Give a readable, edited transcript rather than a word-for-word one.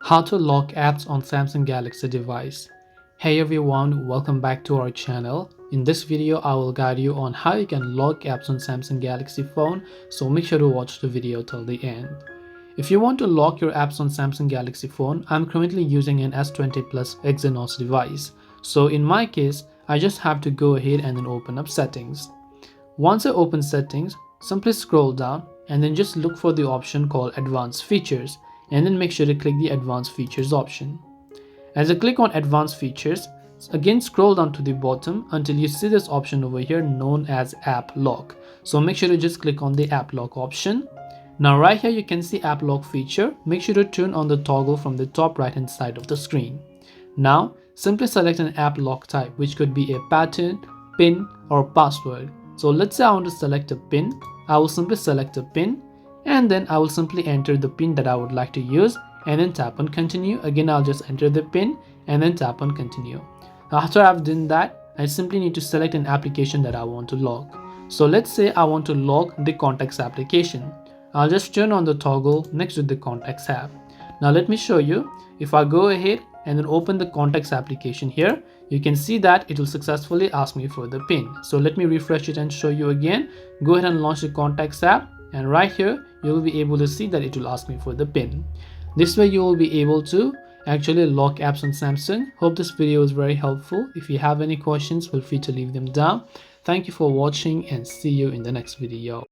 How to lock apps on Samsung Galaxy device. Hey everyone, welcome back to our channel. In this video, I will guide you on how you can lock apps on Samsung Galaxy phone, so make sure to watch the video till the end. If you want to lock your apps on Samsung Galaxy phone, I'm currently using an S20 Plus Exynos device. So in my case, I just have to go ahead and then open up settings. Once I open settings, simply scroll down and then just look for the option called advanced features, and then make sure to click the advanced features option. As I click on advanced features, again scroll down to the bottom until you see this option over here known as app lock. So make sure to just click on the app lock option. Now right here you can see app lock feature. Make sure to turn on the toggle from the top right hand side of the screen. Now simply select an app lock type, which could be a pattern, pin or password. So let's say I want to select a pin. I will simply select a pin and then I will simply enter the pin that I would like to use and then tap on continue. Again, I'll just enter the pin and then tap on continue. After I've done that, I simply need to select an application that I want to lock. So let's say I want to lock the contacts application. I'll just turn on the toggle next to the contacts app. Now let me show you. If I go ahead and then open the contacts application here, you can see that it will successfully ask me for the pin. So let me refresh it and show you again. Go ahead and launch the contacts app, and right here you will be able to see that it will ask me for the pin. This way you will be able to actually lock apps on Samsung. Hope this video was very helpful. If you have any questions, feel free to leave them down. Thank you for watching and see you in the next video.